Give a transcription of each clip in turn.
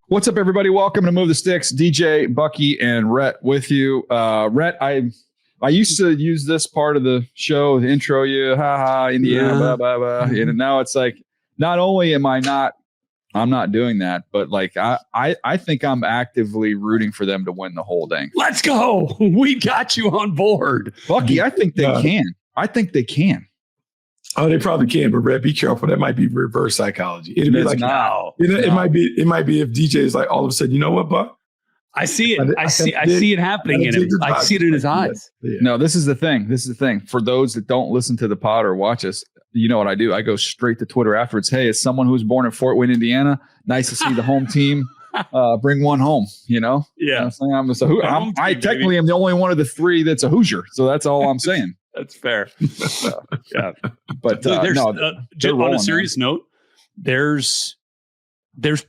What's up, everybody? Welcome to Move the Sticks. DJ, Bucky, and Rhett with you. Rhett, I used to use this part of the show to intro you, Indiana, blah, blah, blah. And now it's like, not only am I'm not doing that, but like I think I'm actively rooting for them to win the whole thing. Let's go. We got you on board. Bucky, I think they can. I think they can. Oh, they probably can, but Red, be careful. That might be reverse psychology. It'd be like, no. It might be if DJ is like all of a sudden, you know what, Buck? I see it. I see it happening in him. I see it in his eyes. Yeah. No, this is the thing. For those that don't listen to the pod or watch us, you know what I do? I go straight to Twitter afterwards. Hey, as someone who's born in Fort Wayne, Indiana, nice to see the home team bring one home. You know? Yeah. You know I technically am the only one of the three that's a Hoosier. So that's all I'm saying. That's fair. Yeah. But on a serious note, there's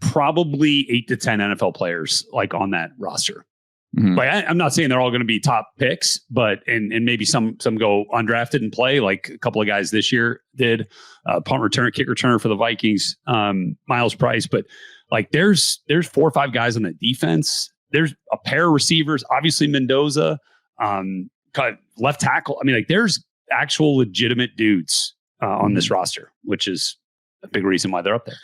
probably 8 to 10 NFL players like on that roster. Mm-hmm. Like I'm not saying they're all going to be top picks, but and maybe some go undrafted and play, like a couple of guys this year did. Kick returner for the Vikings, Miles Price. But like there's 4 or 5 guys on the defense. There's a pair of receivers, obviously Mendoza, left tackle. I mean, like there's actual legitimate dudes on this roster, which is a big reason why they're up there.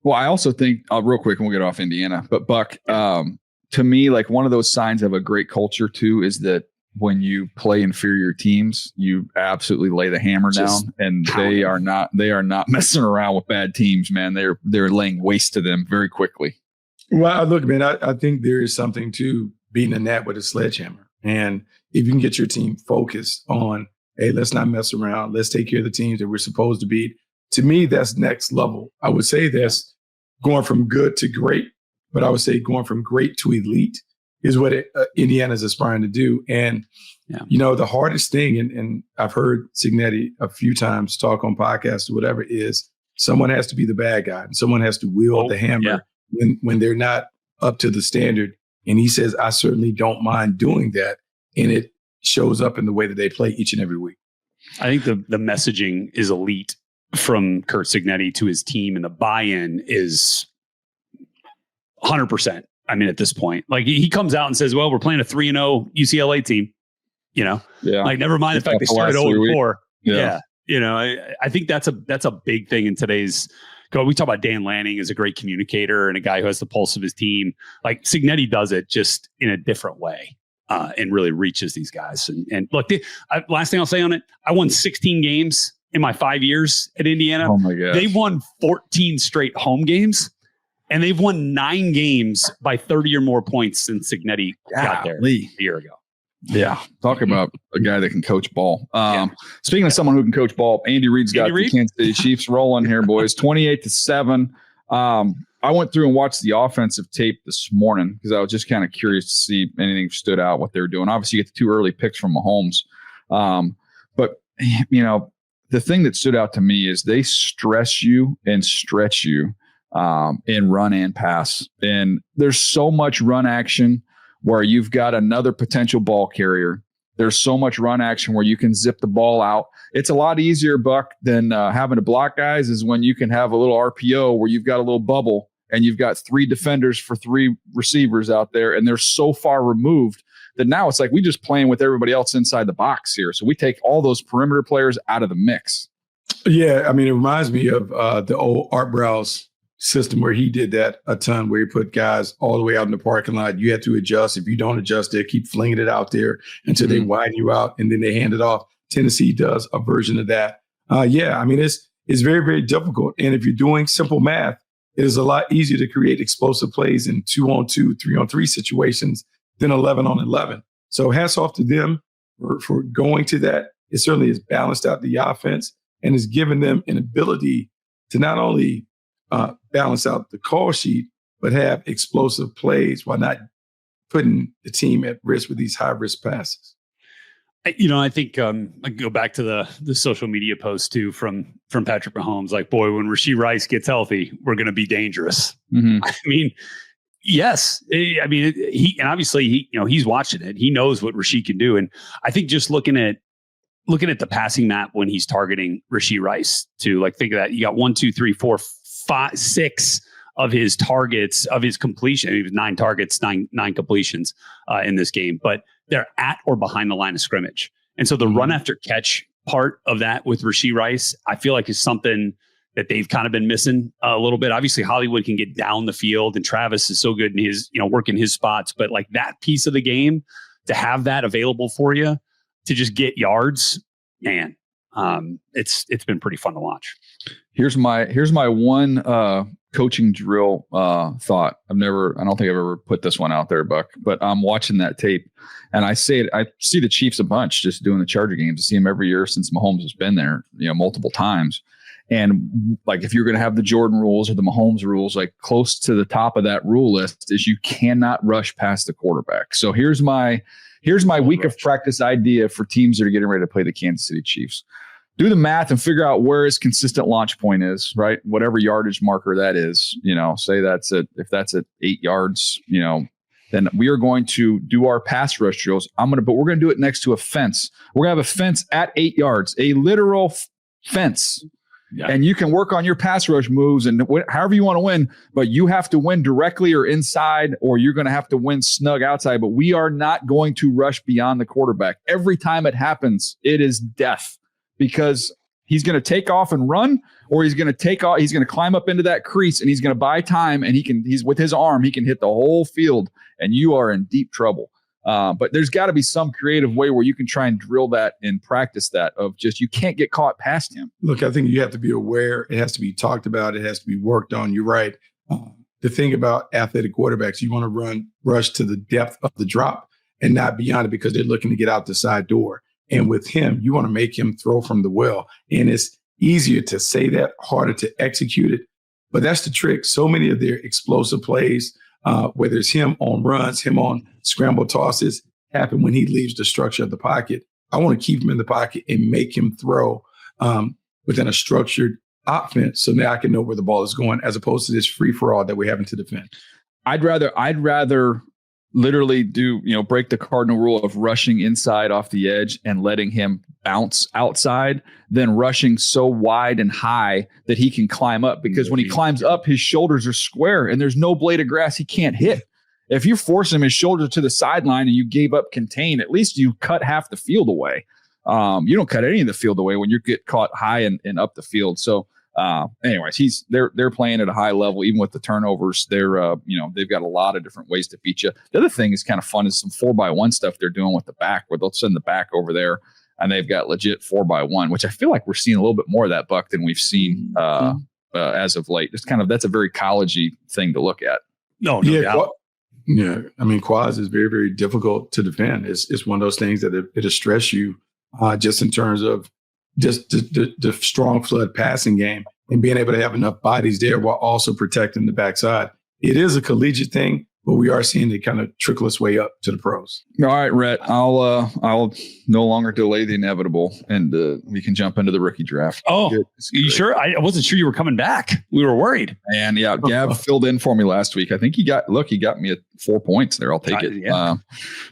Well, I also think real quick, and we'll get off Indiana, but Buck, to me, like one of those signs of a great culture too, is that when you play inferior teams, you absolutely lay the hammer down, and they are not messing around with bad teams, man. They're laying waste to them very quickly. Well, look, man, I think there is something to beating a gnat with a sledgehammer. And if you can get your team focused on, hey, let's not mess around. Let's take care of the teams that we're supposed to beat. To me, that's next level. I would say that's going from good to great, but I would say going from great to elite is what Indiana is aspiring to do. And, you know, the hardest thing, and I've heard Cignetti a few times talk on podcasts or whatever, is someone has to be the bad guy and someone has to wield the hammer when they're not up to the standard. And he says, I certainly don't mind doing that. And it shows up in the way that they play each and every week. I think the messaging is elite from Curt Cignetti to his team, and the buy-in is 100%. I mean, at this point, like he comes out and says, well, we're playing a 3-0 UCLA team, you know, like never mind the fact they started 0-4. Yeah. You know, I think that's a big thing in today's. We talk about Dan Lanning as a great communicator and a guy who has the pulse of his team. Like Cignetti does it just in a different way and really reaches these guys. And look, last thing I'll say on it, I won 16 games in my 5 years at Indiana. Oh my God. They won 14 straight home games, and they've won 9 games by 30 or more points since Cignetti got there a year ago. Yeah. Talk about a guy that can coach ball. Speaking of someone who can coach ball, Andy Reid's got the Kansas City Chiefs rolling here, boys. 28-7. I went through and watched the offensive tape this morning because I was just kind of curious to see anything stood out, what they were doing. Obviously, you get the 2 early picks from Mahomes. But, you know, the thing that stood out to me is they stress you and stretch you in run and pass. And there's so much run action where you've got another potential ball carrier. There's so much run action where you can zip the ball out. It's a lot easier, Buck, than having to block guys is when you can have a little RPO where you've got a little bubble and you've got 3 defenders for 3 receivers out there, and they're so far removed that now it's like we just playing with everybody else inside the box here. So we take all those perimeter players out of the mix. Yeah, I mean, it reminds me of the old Art Browse system where he did that a ton, where he put guys all the way out in the parking lot. You have to adjust. If you don't adjust, they keep flinging it out there until they widen you out, and then they hand it off. Tennessee does a version of that. I mean, it's very, very difficult. And if you're doing simple math, it is a lot easier to create explosive plays in 2-on-2, 3-on-3 situations than 11-on-11. So hats off to them for going to that. It certainly has balanced out the offense and has given them an ability to not only balance out the call sheet, but have explosive plays while not putting the team at risk with these high-risk passes. You know, I think I go back to the social media post too from Patrick Mahomes. Like, boy, when Rashee Rice gets healthy, we're going to be dangerous. Mm-hmm. I mean, yes. I mean, he's watching it. He knows what Rashee can do, and I think just looking at the passing map when he's targeting Rashee Rice, to like think of that. You got 1, 2, 3, 4, 5, 6 of his targets, of his completion. He was 9 targets, nine completions in this game, but they're at or behind the line of scrimmage. And so the run after catch part of that with Rashee Rice, I feel like is something that they've kind of been missing a little bit. Obviously, Hollywood can get down the field, and Travis is so good in his, working his spots. But like that piece of the game, to have that available for you to just get yards, man, it's been pretty fun to watch. Here's my one coaching drill thought. I don't think I've ever put this one out there, Buck, but I'm watching that tape and I see the Chiefs a bunch just doing the Charger games. I see them every year since Mahomes has been there, multiple times. And like, if you're going to have the Jordan rules or the Mahomes rules, like close to the top of that rule list is you cannot rush past the quarterback. So here's my week of practice idea for teams that are getting ready to play the Kansas City Chiefs. Do the math and figure out where his consistent launch point is, right? Whatever yardage marker that is, say if that's at 8 yards, then we are going to do our pass rush drills. But we're going to do it next to a fence. We're going to have a fence at 8 yards, a literal fence. Yeah. And you can work on your pass rush moves and however you want to win, but you have to win directly or inside, or you're going to have to win snug outside. But we are not going to rush beyond the quarterback. Every time it happens, it is death, because he's going to take off and run, or he's going to climb up into that crease and he's going to buy time, and he's with his arm, he can hit the whole field, and you are in deep trouble. But there's got to be some creative way where you can try and drill that and practice that of just, you can't get caught past him. Look, I think you have to be aware. It has to be talked about. It has to be worked on. You're right. The thing about athletic quarterbacks, you want to rush to the depth of the drop and not beyond it, because they're looking to get out the side door. And with him, you want to make him throw from the well. And it's easier to say that, harder to execute it. But that's the trick. So many of their explosive plays, whether it's him on runs, him on scramble tosses, happen when he leaves the structure of the pocket. I want to keep him in the pocket and make him throw within a structured offense, so now I can know where the ball is going, as opposed to this free for all that we're having to defend. I'd rather literally break the cardinal rule of rushing inside off the edge and letting him bounce outside than rushing so wide and high that he can climb up, because when he climbs up, his shoulders are square and there's no blade of grass he can't hit. If you force him his shoulder to the sideline and you gave up contain, at least you cut half the field away. You don't cut any of the field away when you get caught high and up the field. So anyways, they're playing at a high level, even with the turnovers. They've got a lot of different ways to beat you. The other thing is kind of fun is some 4x1 stuff they're doing with the back, where they'll send the back over there and they've got legit 4x1, which I feel like we're seeing a little bit more of that, Buck, than we've seen as of late. Just kind of, that's a very college-y thing to look at. No doubt. Yeah, I mean, quads is very, very difficult to defend. It's one of those things that it'll stress you just in terms of just the strong flood passing game and being able to have enough bodies there while also protecting the backside. It is a collegiate thing, but we are seeing it kind of trickle its way up to the pros. All right, Rhett, I'll no longer delay the inevitable, and we can jump into the rookie draft. Oh, you sure? I wasn't sure you were coming back. We were worried. And yeah, Gav filled in for me last week. I think he got me at 4 points there. I'll take it. Yeah.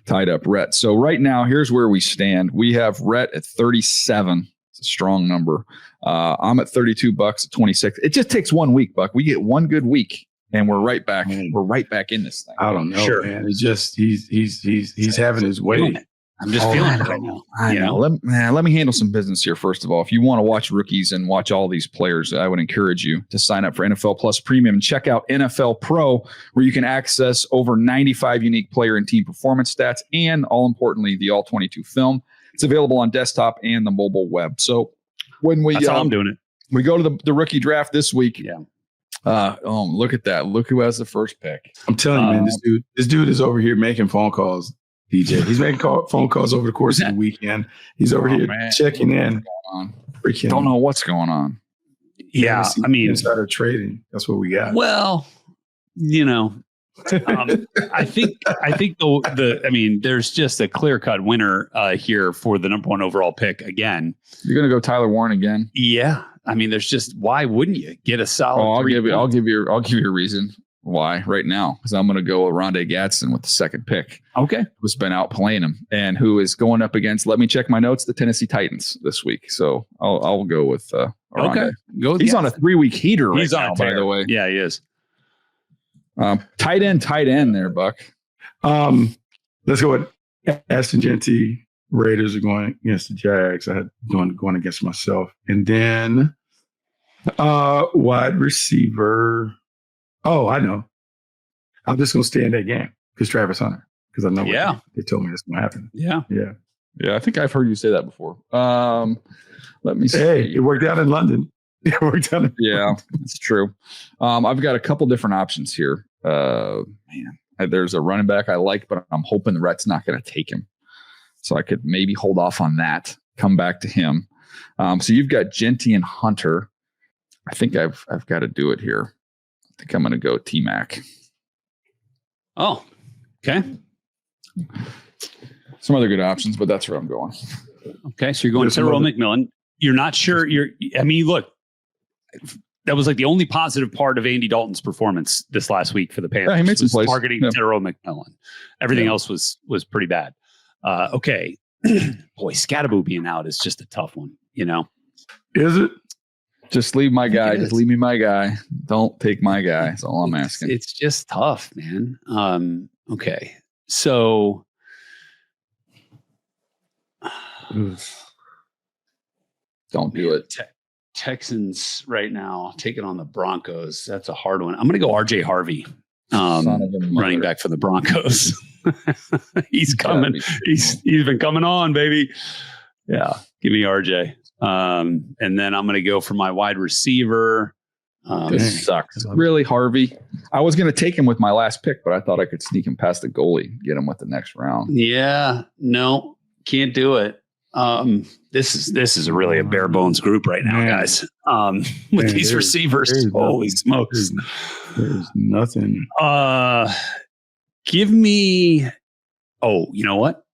Tied up Rhett. So right now, here's where we stand. We have Rhett at 37. It's a strong number. I'm at 32 bucks at 26. It just takes 1 week, Buck. We get one good week and we're right back. We're right back in this thing. I don't know, man. It's just he's having his way. I'm just feeling it right now. I know. Let me handle some business here. First of all, if you want to watch rookies and watch all these players, I would encourage you to sign up for NFL Plus Premium and check out NFL Pro, where you can access over 95 unique player and team performance stats, and all importantly, the All 22 film. It's available on desktop and the mobile web. So when that's how I'm doing it. We go to the rookie draft this week. Yeah. Look at that. Look who has the first pick. I'm telling you, man, this dude is over here making phone calls, DJ. He's making phone calls over the course of the weekend. He's over here checking in. Don't know what's going on. Yeah. I mean, insider trading. That's what we got. Well, I think there's just a clear-cut winner here for the number 1 overall pick again. You're going to go Tyler Warren again? Yeah. I mean, there's just, why wouldn't you get a solid? I'll give you a reason why right now, because I'm going to go Rondé Gadsden with the second pick. Okay. Who's been out playing him and who is going up against, let me check my notes, the Tennessee Titans this week. So I'll go with Rondé. Okay. He's on a 3-week heater right now, by the way. Yeah, he is. Tight end there, Buck. Let's go with Ashton Genty. Raiders are going against the Jags. I had going against myself. And then wide receiver. Oh, I know. I'm just going to stay in that game because Travis Hunter. Because I know they told me that's going to happen. Yeah. I think I've heard you say that before. Let me see. Hey, it worked out in London. Yeah, it's true. I've got a couple different options here. There's a running back I like, but I'm hoping the Rhett's not going to take him. So I could maybe hold off on that, come back to him. So you've got Genty and Hunter. I think I've got to do it here. I think I'm going to go T-Mac. Oh, okay. Some other good options, but that's where I'm going. Okay, so you're going to Tyrell McMillan. You're not sure. Look, that was like the only positive part of Andy Dalton's performance this last week for the Panthers. Yeah, he made some plays. Targeting Tyrell McMillan. Everything else was pretty bad. Okay. Boy, Scatterbo being out is just a tough one, Is it? Just leave my guy. Just leave me my guy. Don't take my guy. That's all I'm asking. It's just tough, man. Okay. So don't do it. Texans right now taking on the Broncos. That's a hard one. I'm going to go RJ Harvey, running back for the Broncos. He's coming. He's been coming on, baby. Yeah, give me RJ. And then I'm going to go for my wide receiver. This sucks. Really, Harvey? I was going to take him with my last pick, but I thought I could sneak him past the goalie, get him with the next round. Yeah, no, can't do it. This is really a bare bones group right now, guys. With these receivers, holy smokes, there's nothing. Give me. Oh, you know what?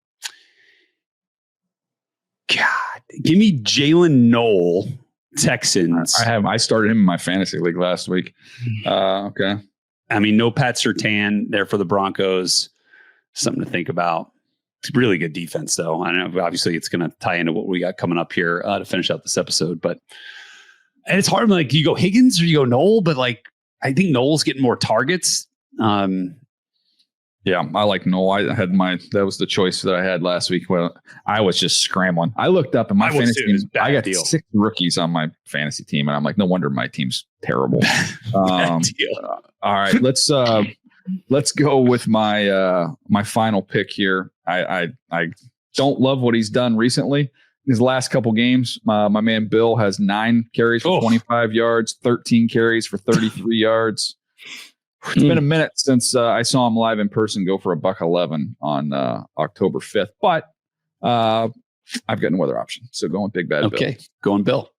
God, give me Jalen Noel, Texans. I started him in my fantasy league last week. Okay. I mean, no Pat Surtain there for the Broncos. Something to think about. It's really good defense, though. I know obviously it's going to tie into what we got coming up here to finish out this episode. But and it's hard. Like, you go Higgins or you go Noel, but like I think Noel's getting more targets. Yeah, I like Noel. That was the choice that I had last week. Well, I was just scrambling. I looked up in my fantasy team. I got 6 rookies on my fantasy team, and I'm like, no wonder my team's terrible. All right, let's go with my final pick here. I don't love what he's done recently. His last couple games, my man Bill has 9 carries for 25 yards, 13 carries for 33 yards. It's been a minute since I saw him live in person go for $111 on October 5th, but I've got no other option. So going big bad Bill. Going Bill.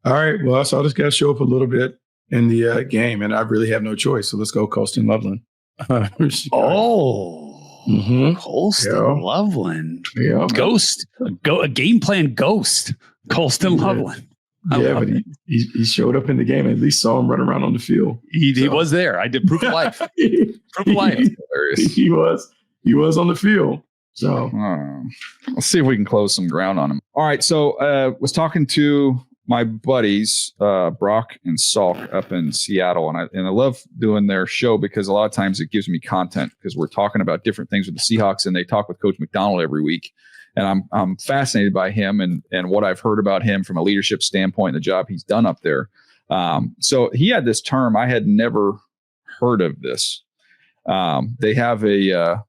All right. Well, I saw this guy show up a little bit in the game, and I really have no choice. So let's go Colston Loveland. Colston Loveland. Yeah. Ghost. A game plan ghost. Colston Loveland. But he showed up in the game. At least saw him run around on the field. He was there. I did proof of life. Proof of life. He was on the field. So let's see if we can close some ground on him. All right. So was talking to my buddies Brock and Salk up in Seattle, and I love doing their show because a lot of times it gives me content because we're talking about different things with the Seahawks, and they talk with Coach McDonald every week. And I'm fascinated by him and what I've heard about him from a leadership standpoint, the job he's done up there. So he had this term. I had never heard of this. They have a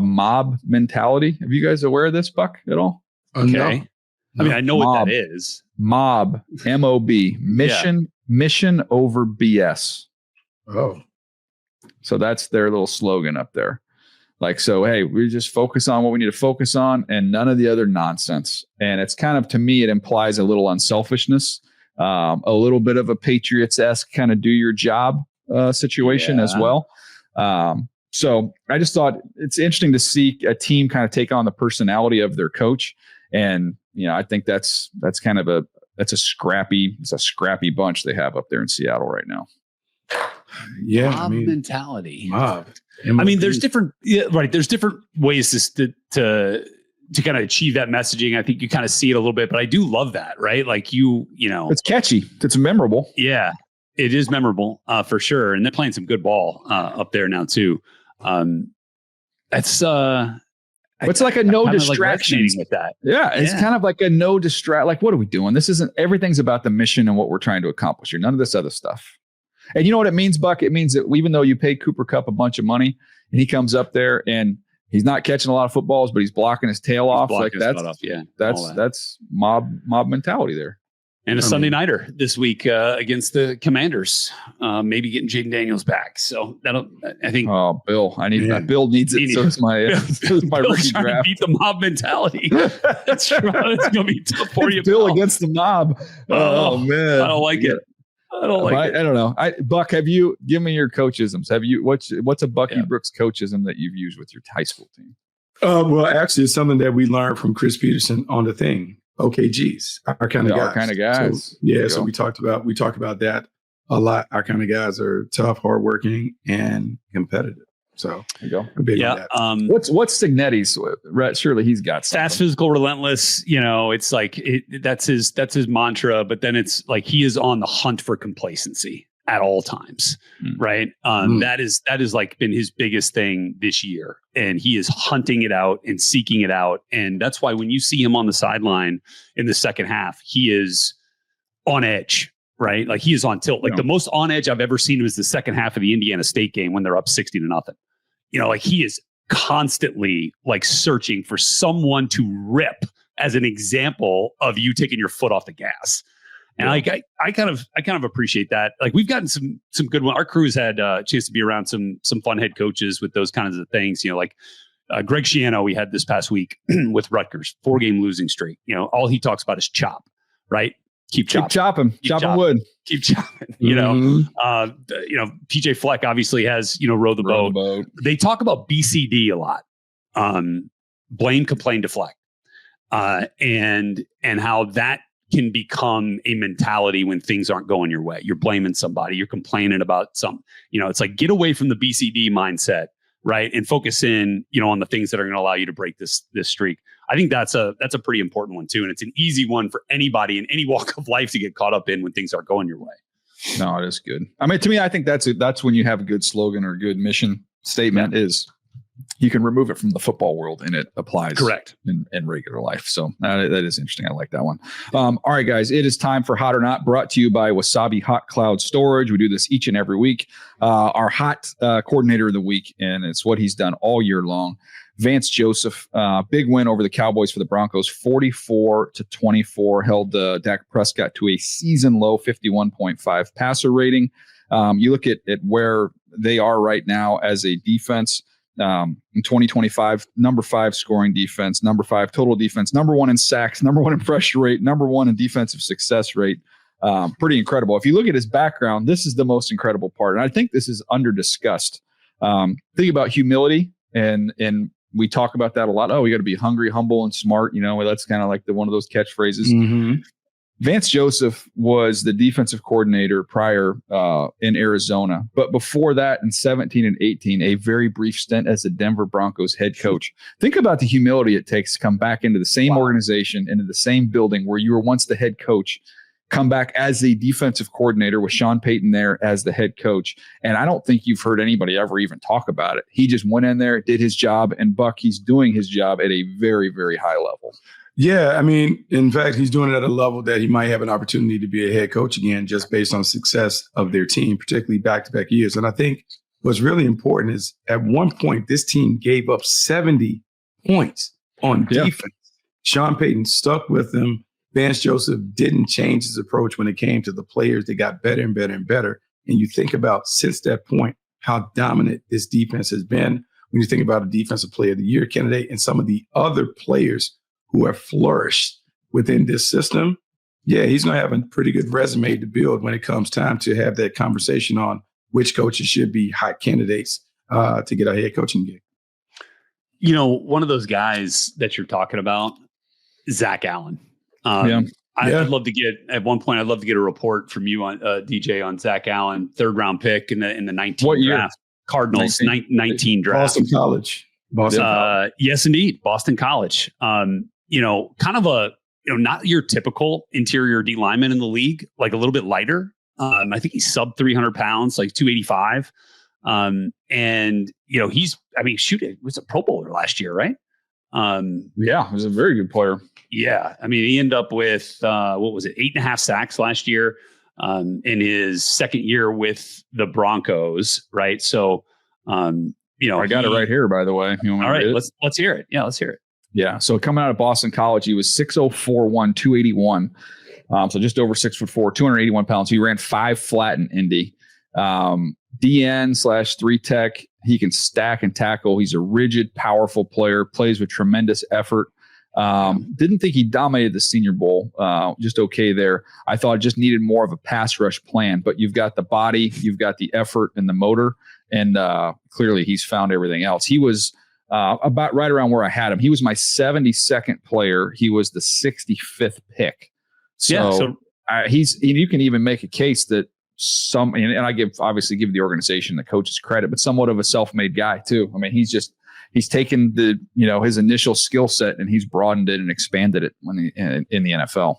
mob mentality. Are you guys aware of this, Buck, at all? Okay. No. I mean, I know what that is. Mob, M-O-B, mission over BS. Oh. So that's their little slogan up there. Like, so, hey, we just focus on what we need to focus on and none of the other nonsense. And it's kind of, to me, it implies a little unselfishness, a little bit of a Patriots-esque kind of do your job situation as well. So I just thought it's interesting to see a team kind of take on the personality of their coach. And, I think that's kind of a scrappy bunch they have up there in Seattle right now. Yeah. Mob mentality. Mob. I mean, there's different, there's different ways to kind of achieve that messaging. I think you kind of see it a little bit, but I do love that, right? Like it's catchy. It's memorable. Yeah. It is memorable for sure. And they're playing some good ball up there now too. That's it's like a no distractions with that. Yeah, it's kind of like a no distract. Like, what are we doing? This isn't, everything's about the mission and what we're trying to accomplish here. None of this other stuff. And you know what it means, Buck? It means that even though you pay Cooper Kupp a bunch of money and he comes up there and he's not catching a lot of footballs, but he's blocking his tail off. Like that's mob mentality there. And a Sunday nighter this week against the Commanders, maybe getting Jaden Daniels back. So I think. Oh, Bill, Bill needs it. So is my rookie draft. Beat the mob mentality. That's true. It's going to be tough for you, Bill against the mob. Oh man, I don't like it. I don't know. Buck, give me your coachisms. What's a Bucky Brooks coachism that you've used with your high school team? Well, actually, it's something that we learned from Chris Peterson on the thing. OKGs, our kind of guys. Our kind of guys. So we talked about that a lot. Our kind of guys are tough, hardworking, and competitive. So there you go. Big on that. What's Signetti's? Surely he's got something. Fast, physical, relentless. It's like that's his mantra. But then it's like he is on the hunt for complacency at all times, right? That is like been his biggest thing this year, and he is hunting it out and seeking it out. And that's why when you see him on the sideline in the second half, he is on edge, right? Like he is on tilt. Like the most on edge I've ever seen was the second half of the Indiana State game when they're up 60-0. Like he is constantly like searching for someone to rip as an example of you taking your foot off the gas. And I kind of appreciate that. Like we've gotten some good ones. Our crew's had a chance to be around some fun head coaches with those kinds of things. Like Greg Schiano we had this past week with Rutgers, 4-game losing streak. All he talks about is chop, right? Keep chopping wood. Keep chopping. PJ Fleck obviously has row the boat. They talk about BCD a lot. Blame, complain, deflect, and how that can become a mentality when things aren't going your way. You're blaming somebody. You're complaining about something. It's like get away from the BCD mindset, right, and focus in, on the things that are going to allow you to break this streak. I think that's a pretty important one too, and it's an easy one for anybody in any walk of life to get caught up in when things aren't going your way. No, it is good. I mean, to me, I think that's when you have a good slogan or a good mission statement is you can remove it from the football world and it applies correct in regular life. So that is interesting. I like that one. All right, guys, it is time for Hot or Not, brought to you by Wasabi Hot Cloud Storage. We do this each and every week. Our hot coordinator of the week, and it's what he's done all year long. Vance Joseph, big win over the Cowboys for the Broncos, 44-24, held Dak Prescott to a season low 51.5 passer rating. You look at where they are right now as a defense. In 2025, number 5 scoring defense, number 5 total defense, number 1 in sacks, number 1 in pressure rate, number 1 in defensive success rate. Pretty incredible. If you look at his background, this is the most incredible part. And I think this is under discussed. Think about humility, and we talk about that a lot. Oh, we got to be hungry, humble, and smart. That's kind of like one of those catchphrases. Mm-hmm. Vance Joseph was the defensive coordinator prior in Arizona. But before that, in 17 and 18, a very brief stint as the Denver Broncos head coach. Think about the humility it takes to come back into the same organization, into the same building where you were once the head coach, come back as the defensive coordinator with Sean Payton there as the head coach. And I don't think you've heard anybody ever even talk about it. He just went in there, did his job, and Buck, he's doing his job at a very, very high level. Yeah, I mean, in fact, he's doing it at a level that he might have an opportunity to be a head coach again, just based on success of their team, particularly back-to-back years. And I think what's really important is at one point, this team gave up 70 points on defense. Sean Payton stuck with them. Vance Joseph didn't change his approach when it came to the players. They got better and better and better. And you think about, since that point, how dominant this defense has been. When you think about a defensive player of the year candidate and some of the other players who have flourished within this system, he's going to have a pretty good resume to build when it comes time to have that conversation on which coaches should be hot candidates to get a head coaching gig. One of those guys that you're talking about, Zach Allen. I'd love to get, at one point, I'd love to get a report from you on DJ on Zach Allen, 3rd round pick in the 19 draft. Cardinals, 19 draft. Boston College. Yes, indeed. Boston College. Kind of a, not your typical interior D lineman in the league, like a little bit lighter. I think he's sub 300 pounds, like 285. And it was a Pro Bowler last year, right? He was a very good player. Yeah. I mean, he ended up with, 8.5 sacks last year, in his second year with the Broncos. Right. So, I got it right here, by the way. All right. Let's hear it. Yeah. Let's hear it. Yeah. So coming out of Boston College, he was 6'0", 281. So just over 6'4", 281 pounds. He ran 5 flat in Indy. DN/3 tech. He can stack and tackle. He's a rigid, powerful player, plays with tremendous effort. Didn't think he dominated the Senior Bowl. Just okay there. I thought it just needed more of a pass rush plan, but you've got the body, you've got the effort and the motor, and clearly he's found everything else. He was about right around where I had him. He was my 72nd player. He was the 65th pick. So you can even make a case that and I obviously give the organization, the coaches credit, but somewhat of a self-made guy too. I mean, he's taken his initial skill set and he's broadened it and expanded it in the NFL.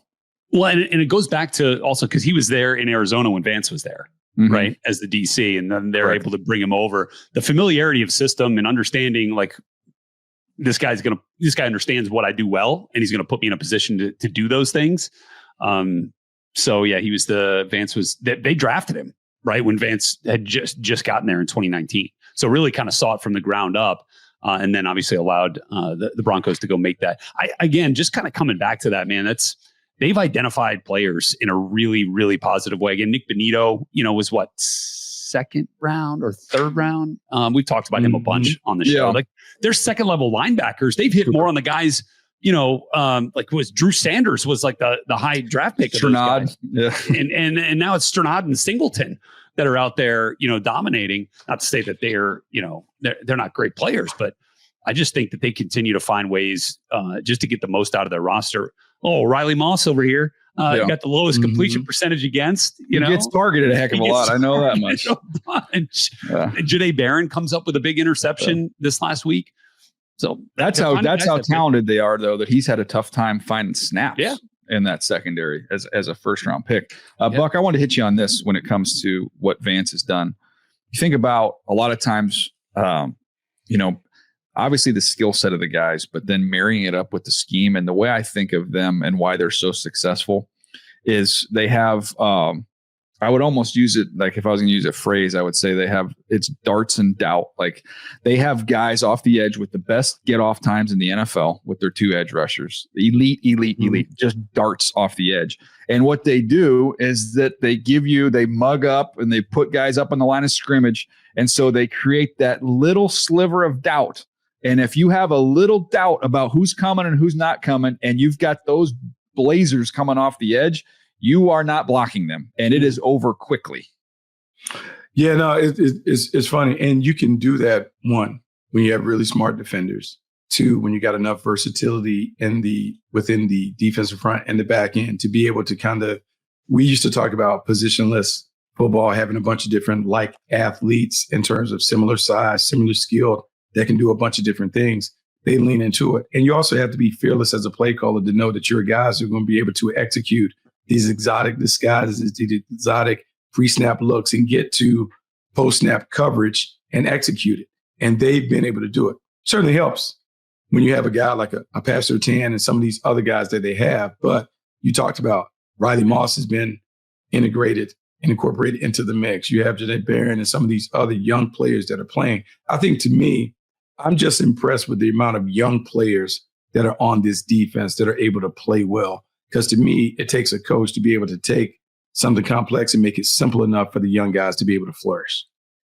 Well, and it goes back to also because he was there in Arizona when Vance was there, right, as the DC, and then they're able to bring him over. The familiarity of system and understanding, like this guy understands what I do well, and he's going to put me in a position to do those things. So yeah, they drafted him right when Vance had just gotten there in 2019. So really kind of saw it from the ground up, and then obviously allowed the Broncos to go make that. Again, just kind of coming back to that, man, they've identified players in a really, really positive way. Again, Nick Benito, was what, second round or third round? We've talked about him a bunch on the show. Like they're second level linebackers. They've hit more on the guys. Like was Drew Sanders was like the high draft pick. Strnad, and now it's Strnad and Singleton that are out there, dominating. Not to say that they're not great players, but I just think that they continue to find ways just to get the most out of their roster. Oh, Riley Moss over here got the lowest completion percentage against. He gets targeted a heck of a lot. I know that much. Janae Barron comes up with a big interception this last week. So that's how talented they are, though, that he's had a tough time finding snaps in that secondary as a first round pick. Buck, I want to hit you on this when it comes to what Vance has done. You think about a lot of times, obviously the skill set of the guys, but then marrying it up with the scheme. And the way I think of them and why they're so successful is they have, I would almost use it like if I was going to use a phrase, I would say it's darts and doubt. Like they have guys off the edge with the best get off times in the NFL with their 2 edge rushers, elite, just darts off the edge. And what they do is that they mug up and they put guys up on the line of scrimmage. And so they create that little sliver of doubt. And if you have a little doubt about who's coming and who's not coming, and you've got those blazers coming off the edge, you are not blocking them, and it is over quickly. Yeah, no, it's funny. And you can do that, 1, when you have really smart defenders. 2, when you got enough versatility within the defensive front and the back end to be able to we used to talk about positionless football, having a bunch of different like athletes in terms of similar size, similar skill that can do a bunch of different things. They lean into it. And you also have to be fearless as a play caller to know that your guys are going to be able to execute these exotic disguises, these exotic pre-snap looks, and get to post-snap coverage and execute it. And they've been able to do it. Certainly helps when you have a guy like a Pastor Tan and some of these other guys that they have. But you talked about Riley Moss has been integrated and incorporated into the mix. You have Janae Barron and some of these other young players that are playing. I think, to me, I'm just impressed with the amount of young players that are on this defense that are able to play well. Because to me, it takes a coach to be able to take something complex and make it simple enough for the young guys to be able to flourish.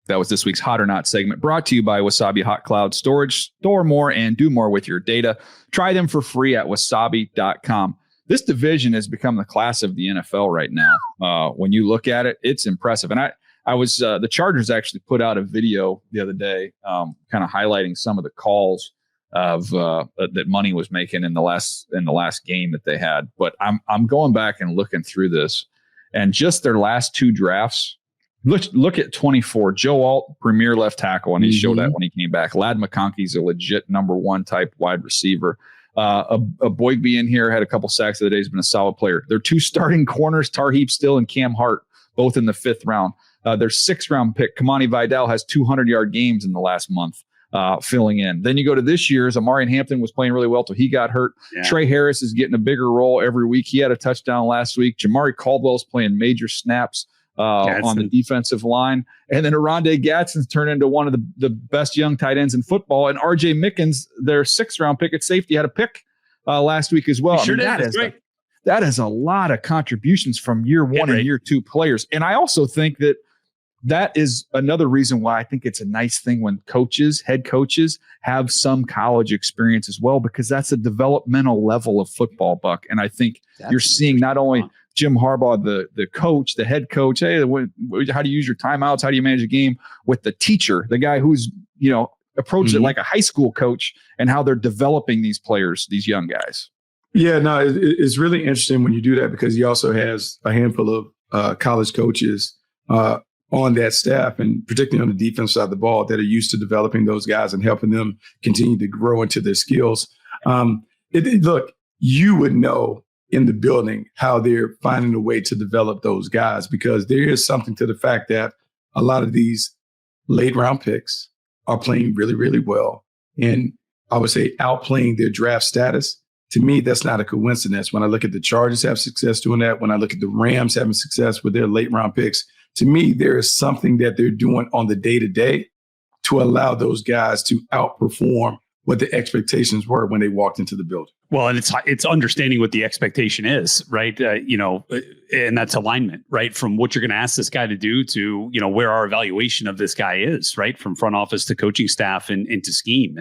That was this week's Hot or Not segment, brought to you by Wasabi Hot Cloud Storage. Store more and do more with your data. Try them for free at wasabi.com. This division has become the class of the NFL right now. When you look at it, it's impressive. And I was the Chargers actually put out a video the other day, kind of highlighting some of the calls of that Money was making in the last game that they had. But I'm going back and looking through this, and just their last 2 drafts. Look at 24. Joe Alt, premier left tackle, and he showed that when he came back. Ladd McConkey's a legit number 1 type wide receiver. A Boygby in here had a couple sacks the other day. He's been a solid player. Their 2 starting corners, Tarheeb Still and Cam Hart, both in the 5th round. Their 6th round pick, Kamani Vidal, has 200-yard games in the last month. Filling in. Then you go to this year's. Amari Hampton was playing really well till he got hurt. Yeah. Trey Harris is getting a bigger role every week. He had a touchdown last week. Jamari Caldwell's playing major snaps on the defensive line. And then Aronde Gadsden's turned into one of the best young tight ends in football. And RJ Mickens, their 6th round pick at safety, had a pick last week as well. Sure did. That is a lot of contributions from year 1 and year 2 players. And I also think that is another reason why I think it's a nice thing when head coaches have some college experience as well, because that's a developmental level of football, Buck. And I think you're seeing not only Jim Harbaugh, the coach, the head coach, hey, how do you use your timeouts? How do you manage a game? With the teacher, the guy who's, approached it like a high school coach, and how they're developing these players, these young guys. Yeah, no, it's really interesting when you do that, because he also has a handful of college coaches on that staff, and particularly on the defense side of the ball, that are used to developing those guys and helping them continue to grow into their skills. Look, you would know in the building how they're finding a way to develop those guys, because there is something to the fact that a lot of these late round picks are playing really, really well. And I would say outplaying their draft status. To me, that's not a coincidence. When I look at the Chargers have success doing that, when I look at the Rams having success with their late round picks, to me, there is something that they're doing on the day-to-day to allow those guys to outperform what the expectations were when they walked into the building. Well, and it's understanding what the expectation is, right? And that's alignment, right? From what you're going to ask this guy to do to, where our evaluation of this guy is, right? From front office to coaching staff and into scheme.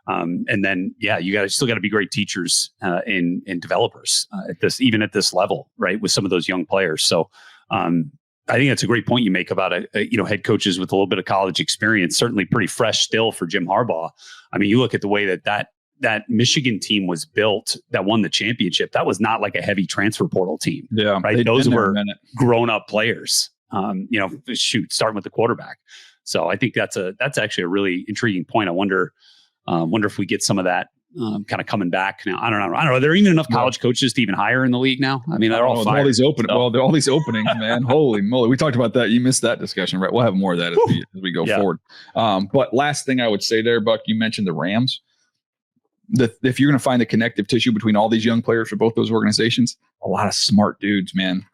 And then, you still got to be great teachers and developers at this level, right? With some of those young players. So, I think that's a great point you make about head coaches with a little bit of college experience, certainly pretty fresh still for Jim Harbaugh. I mean, you look at the way that Michigan team was built that won the championship. That was not like a heavy transfer portal team. Yeah, right. Those were grown up players. Starting with the quarterback. So I think that's actually a really intriguing point. I wonder if we get some of that kind of coming back now. I don't know. Are there even enough college coaches to even hire in the league now? I mean, they're all fired. All these openings, man. Holy moly. We talked about that. You missed that discussion, right? We'll have more of that as we go forward. But last thing I would say there, Buck, you mentioned the Rams. If you're going to find the connective tissue between all these young players for both those organizations, a lot of smart dudes, man.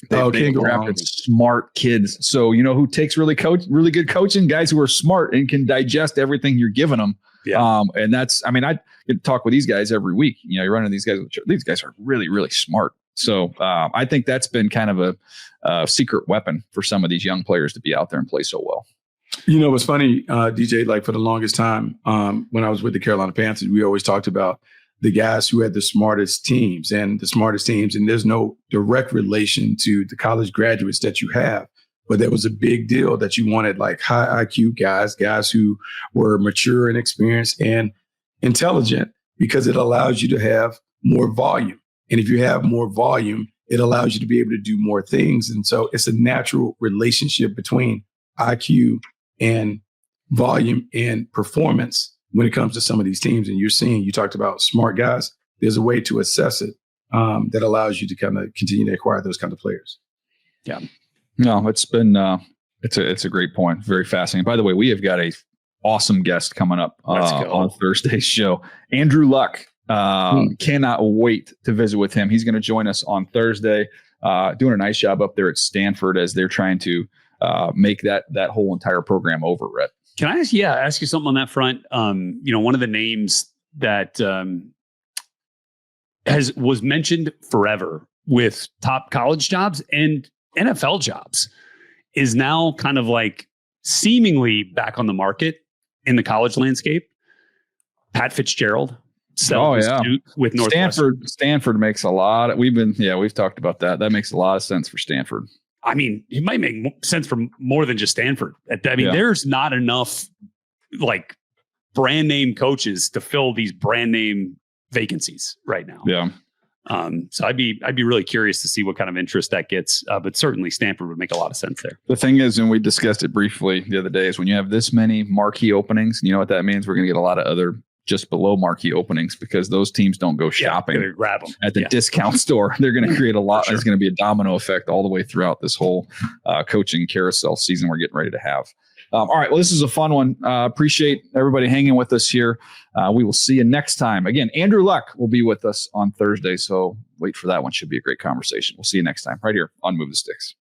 They've drafted smart kids. So, who takes really good coaching? Guys who are smart and can digest everything you're giving them. Yeah. And that's, I get to talk with these guys every week. You're running these guys. These guys are really, really smart. So I think that's been kind of a secret weapon for some of these young players to be out there and play so well. What's funny, DJ, like for the longest time, when I was with the Carolina Panthers, we always talked about the guys who had the smartest teams. And there's no direct relation to the college graduates that you have. But there was a big deal that you wanted like high IQ guys who were mature and experienced and intelligent, because it allows you to have more volume. And if you have more volume, it allows you to be able to do more things. And so it's a natural relationship between IQ and volume and performance when it comes to some of these teams. And you talked about smart guys. There's a way to assess it that allows you to kind of continue to acquire those kind of players. Yeah. No, it's been it's a great point. Very fascinating. By the way, we have got a awesome guest coming up on Thursday's show. Andrew Luck. Cannot wait to visit with him. He's going to join us on Thursday, doing a nice job up there at Stanford as they're trying to make that whole entire program over, Rhett. Can I ask you something on that front? One of the names that was mentioned forever with top college jobs and NFL jobs is now kind of like seemingly back on the market in the college landscape. Pat Fitzgerald. With Northwestern. Stanford makes a lot of, we've talked about that. That makes a lot of sense for Stanford. It might make sense for more than just Stanford. There's not enough like brand name coaches to fill these brand name vacancies right now. Yeah. So I'd be really curious to see what kind of interest that gets. But certainly Stanford would make a lot of sense there. The thing is, and we discussed it briefly the other day, is when you have this many marquee openings, you know what that means? We're going to get a lot of other just below marquee openings, because those teams don't go shopping grab them at the discount store. They're going to create a lot. Sure. There's going to be a domino effect all the way throughout this whole coaching carousel season we're getting ready to have. All right. Well, this is a fun one. Appreciate everybody hanging with us here. We will see you next time. Again, Andrew Luck will be with us on Thursday, so wait for that one. Should be a great conversation. We'll see you next time right here on Move the Sticks.